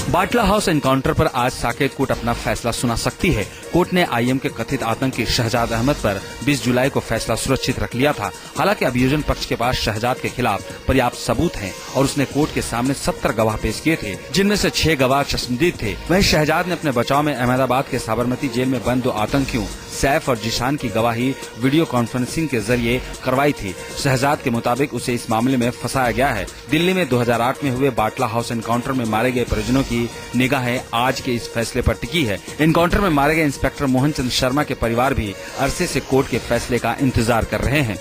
बाटला house encounter पर आज Saket court अपना फैसला सुना सकती है। कोर्ट ने आईएम के कथित आतंकी शहजाद अहमद पर 20 जुलाई को फैसला सुरक्षित रख लिया था। हालांकि अभियोजन पक्ष के पास शहजाद के खिलाफ पर्याप्त सबूत हैं और उसने कोर्ट के सामने 70 गवाह पेश किए थे, जिनमें से 6 गवाह चश्मदीद थे। वहीं शहजाद ने अपने बचाव में अहमदाबाद के साबरमती जेल में बंद 2 आतंकियों सैफ और जिशान की गवाही वीडियो कॉन्फ्रेंसिंग के जरिए करवाई थी। शहजाद के मुताबिक उसे इस मामले में फंसाया गया है। दिल्ली में 2008 में हुए बाटला हाउस एनकाउंटर में मारे गए परिजनों की निगाहें आज के इस फैसले पर टिकी है। एनकाउंटर में मारे गए इंस्पेक्टर मोहन चंद शर्मा के परिवार भी अरसे से कोर्ट के फैसले का इंतजार कर रहे हैं।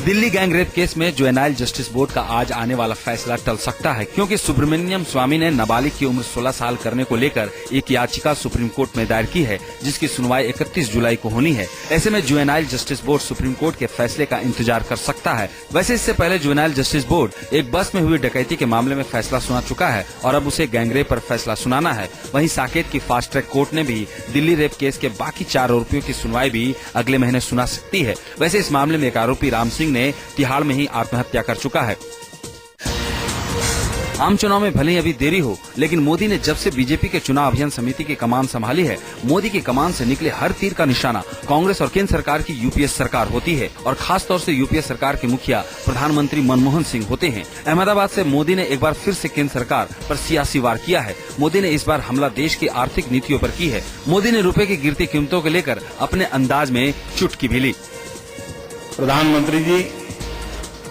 दिल्ली गैंग रेप केस में जुवेनाइल जस्टिस बोर्ड का आज आने वाला फैसला टल सकता है, क्योंकि सुब्रमण्यम स्वामी ने नाबालिग की उम्र 16 साल करने को लेकर एक याचिका सुप्रीम कोर्ट में दायर की है, जिसकी सुनवाई 31 जुलाई को होनी है। ऐसे में juvenile justice board supreme court के फैसले का इंतजार कर सकता है। वैसे इससे पहले जुवेनाइल जस्टिस बोर्ड एक बस में हुई डकैती के मामले में फैसला सुना चुका है और अब उसे गैंग रेप पर फैसला सुनाना है। वहीं साकेत की फास्ट ट्रैक कोर्ट ने भी दिल्ली रेप केस के बाकी 4 आरोपियों की सुनवाई भी अगले महीने सुना सकती है। वैसे इस मामले में एक आरोपी राम सिंह ने तिहाड़ में ही आत्महत्या कर चुका है। आम चुनाव में भले ही अभी देरी हो, लेकिन मोदी ने जब से बीजेपी के चुनाव अभियान समिति की कमान संभाली है, मोदी की कमान से निकले हर तीर का निशाना कांग्रेस और केंद्र सरकार की यूपीए सरकार होती है और खास तौर से यूपीए सरकार के मुखिया प्रधानमंत्री मनमोहन सिंह होते हैं। अहमदाबाद से मोदी ने एक बार फिर से केंद्र सरकार पर सियासी वार किया है। मोदी ने इस बार हमला देश की आर्थिक नीतियों पर की है। मोदी ने रुपए की गिरती कीमतों को लेकर अपने अंदाज में चुटकी भी ली। प्रधानमंत्री जी,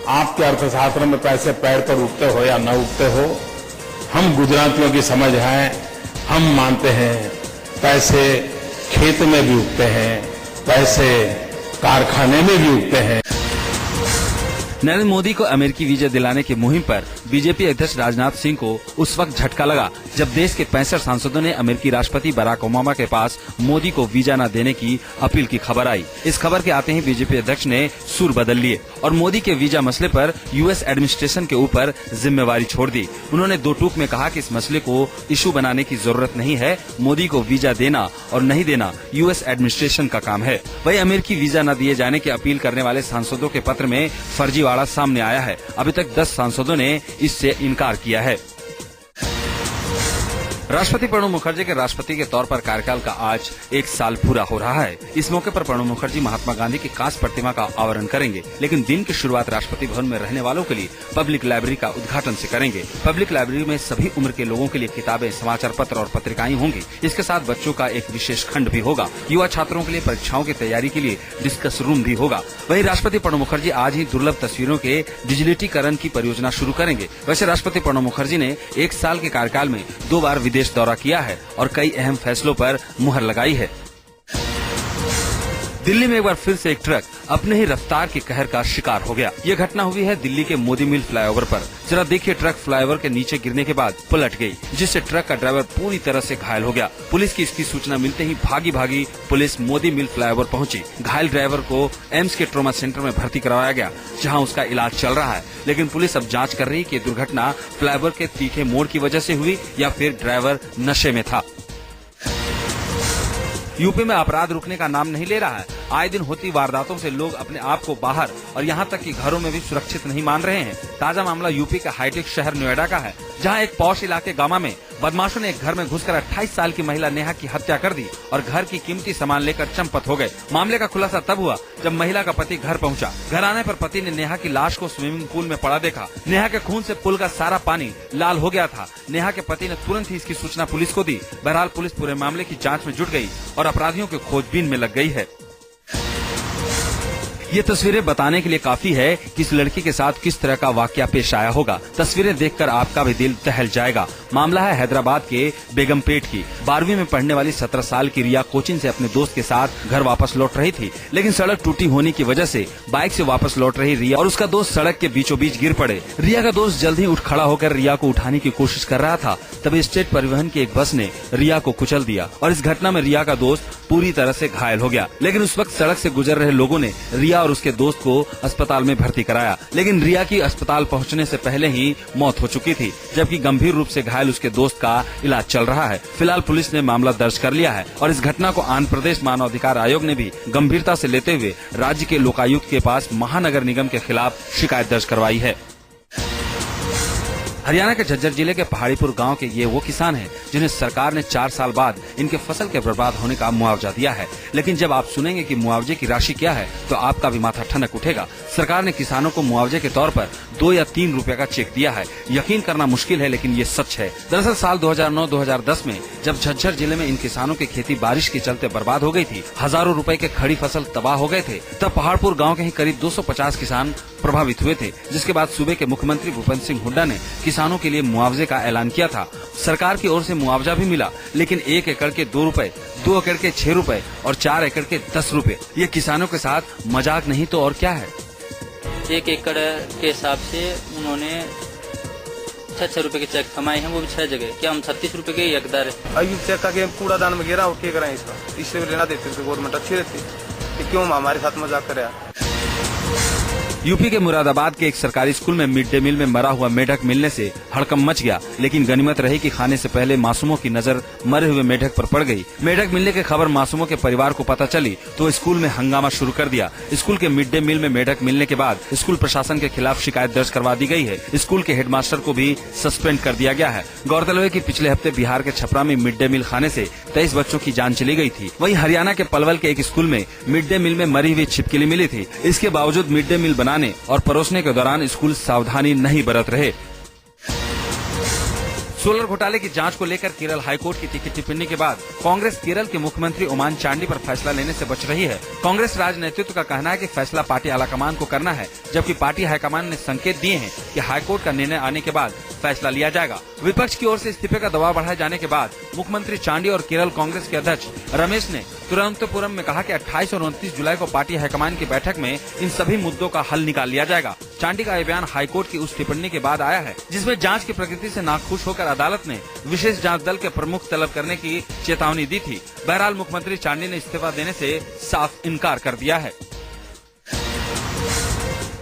आपके अर्थशास्त्र में पैसे पैर पर उगते हो या न उगते हो, हम गुजरातियों की समझ है, हम मानते हैं पैसे खेत में भी उगते हैं, पैसे कारखाने में भी उगते हैं। नरेंद्र मोदी को अमेरिकी वीजा दिलाने की मुहिम पर बीजेपी अध्यक्ष राजनाथ सिंह को उस वक्त झटका लगा जब देश के 65 सांसदों ने अमेरिकी राष्ट्रपति बराक ओबामा के पास मोदी को वीजा न देने की अपील की खबर आई। इस खबर के आते ही बीजेपी अध्यक्ष ने सुर बदल लिए और मोदी के वीजा मसले पर यूएस एडमिनिस्ट्रेशन के ऊपर जिम्मेवारी छोड़ दी। उन्होंने 2 टूक में कहा कि इस मसले को इशू बनाने की जरूरत नहीं है, मोदी को वीजा देना और नहीं देना यूएस एडमिनिस्ट्रेशन का काम है। वही अमेरिकी वीजा न दिए जाने की अपील करने वाले सांसदों के पत्र में फर्जीवाड़ा सामने आया है। अभी तक 10 सांसदों ने इससे इनकार किया है। राष्ट्रपति प्रणब मुखर्जी के राष्ट्रपति के तौर पर कार्यकाल का आज 1 साल पूरा हो रहा है। इस मौके पर प्रणब मुखर्जी महात्मा गांधी की कांस्य प्रतिमा का अनावरण करेंगे, लेकिन दिन की शुरुआत राष्ट्रपति भवन में रहने वालों के लिए पब्लिक लाइब्रेरी का उद्घाटन से करेंगे। पब्लिक लाइब्रेरी में सभी उम्र के लोगों के लिए किताबें, समाचार पत्र और पत्रिकाएं होंगी। इसके साथ बच्चों का एक विशेष खंड भी होगा। युवा छात्रों के लिए परीक्षाओं की तैयारी के लिए डिस्कस रूम भी होगा। वहीं राष्ट्रपति प्रणब मुखर्जी आज ही दुर्लभ तस्वीरों के डिजिटलीकरण की परियोजना शुरू करेंगे। वैसे राष्ट्रपति प्रणब मुखर्जी ने 1 साल के कार्यकाल में 2 बार विदेश दौरा किया है और कई अहम फैसलों पर मुहर लगाई है। दिल्ली में एक बार फिर से एक ट्रक अपने ही रफ्तार के कहर का शिकार हो गया। ये घटना हुई है दिल्ली के मोदी मिल फ्लाईओवर पर। जरा देखिए, ट्रक फ्लाईओवर के नीचे गिरने के बाद पलट गई, जिससे ट्रक का ड्राइवर पूरी तरह से घायल हो गया। पुलिस की इसकी सूचना मिलते ही भागी भागी पुलिस मोदी मिल फ्लाईओवर पहुंची। घायल ड्राइवर को एम्स के ट्रॉमा सेंटर में भर्ती करवाया गया, जहां उसका इलाज चल रहा है। लेकिन पुलिस अब जांच कर रही है कि दुर्घटना फ्लाईओवर के तीखे मोड़ की वजह से हुई या फिर ड्राइवर नशे में था। यूपी में अपराध रुकने का नाम नहीं ले रहा है। आए दिन होती वारदातों से लोग अपने आप को बाहर और यहाँ तक कि घरों में भी सुरक्षित नहीं मान रहे हैं। ताजा मामला यूपी के हाईटेक शहर नोएडा का है, जहाँ एक पौष इलाके गामा में बदमाशों ने एक घर में घुसकर 28 साल की महिला नेहा की हत्या कर दी और घर की कीमती सामान लेकर चंपत हो गए। मामले का खुलासा तब हुआ जब महिला का पति घर पहुंचा। घर आने पर पति ने नेहा की लाश को स्विमिंग पूल में पड़ा देखा। नेहा के खून से पुल का सारा पानी लाल हो गया था। नेहा के पति ने तुरंत ही इसकी सूचना पुलिस को दी। बहरहाल पुलिस पूरे मामले की जाँच में जुट गयी और अपराधियों की खोजबीन में लग गयी है। ये तस्वीरें बताने के लिए काफी है कि इस लड़की के साथ किस तरह का वाकया पेश आया होगा। तस्वीरें देखकर आपका भी दिल दहल जाएगा। मामला है हैदराबाद के बेगमपेट की। 12वीं में पढ़ने वाली 17 साल की रिया कोचिंग से अपने दोस्त के साथ घर वापस लौट रही थी, लेकिन सड़क टूटी होने की वजह से बाइक से वापस लौट रही रिया और उसका दोस्त सड़क के बीचों बीच गिर पड़े। रिया का दोस्त जल्द ही उठ खड़ा होकर रिया को उठाने की कोशिश कर रहा था, तभी स्टेट परिवहन की एक बस ने रिया को कुचल दिया और इस घटना में रिया का दोस्त पूरी तरह से घायल हो गया। लेकिन उस वक्त सड़क से गुजर रहे लोगों ने रिया और उसके दोस्त को अस्पताल में भर्ती कराया, लेकिन रिया की अस्पताल पहुंचने से पहले ही मौत हो चुकी थी, जबकि गंभीर रूप से घायल उसके दोस्त का इलाज चल रहा है। फिलहाल पुलिस ने मामला दर्ज कर लिया है और इस घटना को आंध्र प्रदेश मानवाधिकार आयोग ने भी गंभीरता से लेते हुए राज्य के लोकायुक्त के पास महानगर निगम के खिलाफ शिकायत दर्ज करवाई है। हरियाणा के झज्जर जिले के पहाड़ीपुर गांव के ये वो किसान हैं जिन्हें सरकार ने 4 साल बाद इनके फसल के बर्बाद होने का मुआवजा दिया है। लेकिन जब आप सुनेंगे कि मुआवजे की राशि क्या है तो आपका भी माथा ठनक उठेगा। सरकार ने किसानों को मुआवजे के तौर पर 2 या 3 रुपए का चेक दिया है। यकीन करना मुश्किल है लेकिन ये सच है। दरअसल साल 2009-2010 में जब झज्जर जिले में इन किसानों की खेती बारिश के चलते बर्बाद हो गई थी, हजारों रुपए के खड़ी फसल तबाह हो गए थे, तब पहाड़पुर गाँव के ही करीब 250 किसान प्रभावित हुए थे। जिसके बाद सूबे के मुख्यमंत्री भूपेंद्र सिंह हुड्डा ने किसानों के लिए मुआवजे का ऐलान किया था। सरकार की ओर से मुआवजा भी मिला, लेकिन 1 एकड़ के 2 रुपए, 2 एकड़ के 6 रुपए और 4 एकड़ के 10 रुपए। ये किसानों के साथ मजाक नहीं तो और क्या है। 1 एकड़ के हिसाब से उन्होंने 6 रुपए के चेक कमाए हैं, वो भी 6 जगह। क्या हम 36 रुपए के हकदार है? अयुब चेक का कूड़ादान में गिरा, क्या करें इसका? इससे लेना देते थे गवर्नमेंट अच्छी रहती, क्यों हमारे साथ मजाक करे? यूपी के मुरादाबाद के एक सरकारी स्कूल में मिड डे मील में मरा हुआ मेढक मिलने से हड़कंप मच गया, लेकिन गनीमत रही कि खाने से पहले मासूमों की नजर मरे हुए मेढक पर पड़ गई। मेढक मिलने की खबर मासूमों के परिवार को पता चली तो स्कूल में हंगामा शुरू कर दिया। स्कूल के मिड डे मील में मेढक मिलने के बाद स्कूल प्रशासन के खिलाफ शिकायत दर्ज करवा दी गई है। स्कूल के हेडमास्टर को भी सस्पेंड कर दिया गया है। गौरतलब है कि पिछले हफ्ते बिहार के छपरा में मिड डे मील खाने से 23 बच्चों की जान चली गई थी। वहीं हरियाणा के पलवल के एक स्कूल में मिड डे मील में मरी हुई छिपकली मिली थी। इसके बावजूद मिड डे मील बनाने और परोसने के दौरान स्कूल सावधानी नहीं बरत रहे। सोलर घोटाले की जांच को लेकर केरल हाईकोर्ट की तीखी टिप्पणी के बाद कांग्रेस केरल के मुख्यमंत्री ओमान चांडी पर फैसला लेने से बच रही है। कांग्रेस राजनीतित्व का कहना है कि फैसला पार्टी आलाकमान को करना है, जबकि पार्टी हाईकमान ने संकेत दिए हैं कि हाईकोर्ट का निर्णय आने के बाद फैसला लिया जाएगा। विपक्ष की ओर से इस्तीफे का दबाव बढ़ाए जाने के बाद मुख्यमंत्री चांडी और केरल कांग्रेस के अध्यक्ष रमेश ने तिरुवनंतपुरम में कहा कि 28 और 29 जुलाई को पार्टी हाईकमान की बैठक में इन सभी मुद्दों का हल निकाल लिया जाएगा। चांडी का यह बयान हाईकोर्ट की उस टिप्पणी के बाद आया है जिसमें जांच की प्रकृति से नाखुश होकर अदालत ने विशेष जांच दल के प्रमुख तलब करने की चेतावनी दी थी। बहरहाल मुख्यमंत्री चांडी ने इस्तीफा देने से साफ इनकार कर दिया है।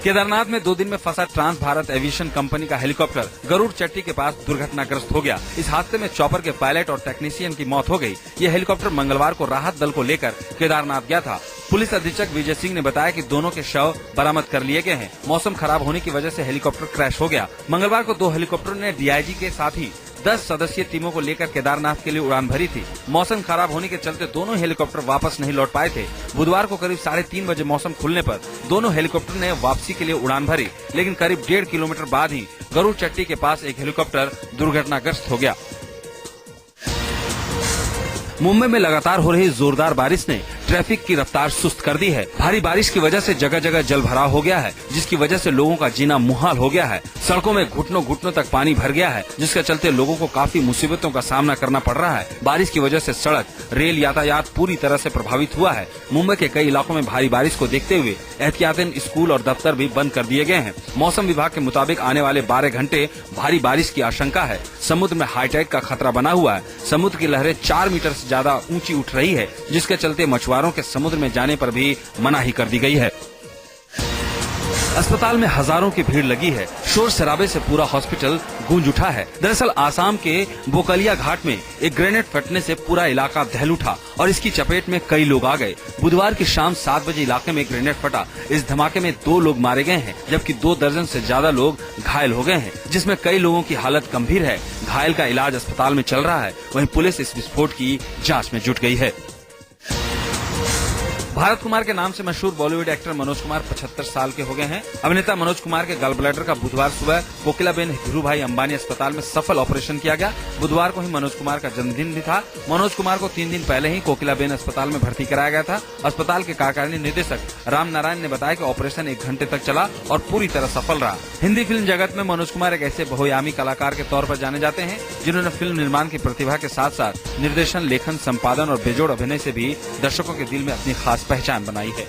केदारनाथ में 2 दिन में फंसा ट्रांस भारत एविएशन कंपनी का हेलीकॉप्टर गरुड़ चट्टी के पास दुर्घटनाग्रस्त हो गया। इस हादसे में चॉपर के पायलट और टेक्नीशियन की मौत हो गई। यह हेलीकॉप्टर मंगलवार को राहत दल को लेकर केदारनाथ गया था। पुलिस अधीक्षक विजय सिंह ने बताया कि दोनों के शव बरामद कर लिए गए हैं। मौसम खराब होने की वजह से हेलीकॉप्टर क्रैश हो गया। मंगलवार को 2 हेलीकॉप्टरों ने डीआईजी के साथ ही 10 सदस्यीय टीमों को लेकर केदारनाथ के लिए उड़ान भरी थी। मौसम खराब होने के चलते दोनों हेलीकॉप्टर वापस नहीं लौट पाए थे। बुधवार को करीब 3:30 बजे मौसम खुलने पर दोनों हेलीकॉप्टर ने वापसी के लिए उड़ान भरी, लेकिन करीब 1.5 किलोमीटर बाद ही गरुड़ चट्टी के पास एक हेलीकॉप्टर दुर्घटनाग्रस्त हो गया। मुंबई में लगातार हो रही जोरदार बारिश ने ट्रैफिक की रफ्तार सुस्त कर दी है। भारी बारिश की वजह से जगह जगह जल भराव हो गया है, जिसकी वजह से लोगों का जीना मुहाल हो गया है। सड़कों में घुटनों घुटनों तक पानी भर गया है, जिसके चलते लोगों को काफी मुसीबतों का सामना करना पड़ रहा है। बारिश की वजह से सड़क, रेल यातायात पूरी तरह से प्रभावित हुआ है। मुंबई के कई इलाकों में भारी बारिश को देखते हुए एहतियातन स्कूल और दफ्तर भी बंद कर दिए गए हैं। मौसम विभाग के मुताबिक आने वाले 12 घंटे भारी बारिश की आशंका है। समुद्र में हाई टाइड का खतरा बना हुआ है। समुद्र की लहरें 4 मीटर से ज्यादा ऊंची उठ रही है, जिसके चलते मछुआरों के समुद्र में जाने पर भी मनाही कर दी गई है। अस्पताल में हजारों की भीड़ लगी है। शोर शराबे से पूरा हॉस्पिटल गूंज उठा है। दरअसल आसाम के बोकलिया घाट में एक ग्रेनेड फटने से पूरा इलाका दहल उठा और इसकी चपेट में कई लोग आ गए। बुधवार की शाम 7 बजे इलाके में ग्रेनेड फटा। इस धमाके में 2 लोग मारे गए हैं, जबकि 2 दर्जन से ज्यादा लोग घायल हो गए हैं, जिसमें कई लोगों की हालत गंभीर है। घायल का इलाज अस्पताल में चल रहा है। वहीं पुलिस इस विस्फोट की जाँच में जुट गई है। भारत कुमार के नाम से मशहूर बॉलीवुड एक्टर मनोज कुमार 75 साल के हो गए हैं। अभिनेता मनोज कुमार के गॉल ब्लैडर का बुधवार सुबह कोकिलाबेन धीरूभाई अंबानी अस्पताल में सफल ऑपरेशन किया गया। बुधवार को ही मनोज कुमार का जन्मदिन भी था। मनोज कुमार को 3 दिन पहले ही कोकिलाबेन अस्पताल में भर्ती कराया गया था। अस्पताल के कार्यकारिणी निदेशक राम नारायण ने बताया कि ऑपरेशन 1 घंटे तक चला और पूरी तरह सफल रहा। हिंदी फिल्म जगत में मनोज कुमार एक ऐसे बहुआयामी कलाकार के तौर पर जाने जाते हैं जिन्होंने फिल्म निर्माण की प्रतिभा के साथ साथ निर्देशन, लेखन, संपादन और बेजोड़ अभिनय से भी दर्शकों के दिल में अपनी खास पहचान बनाई है।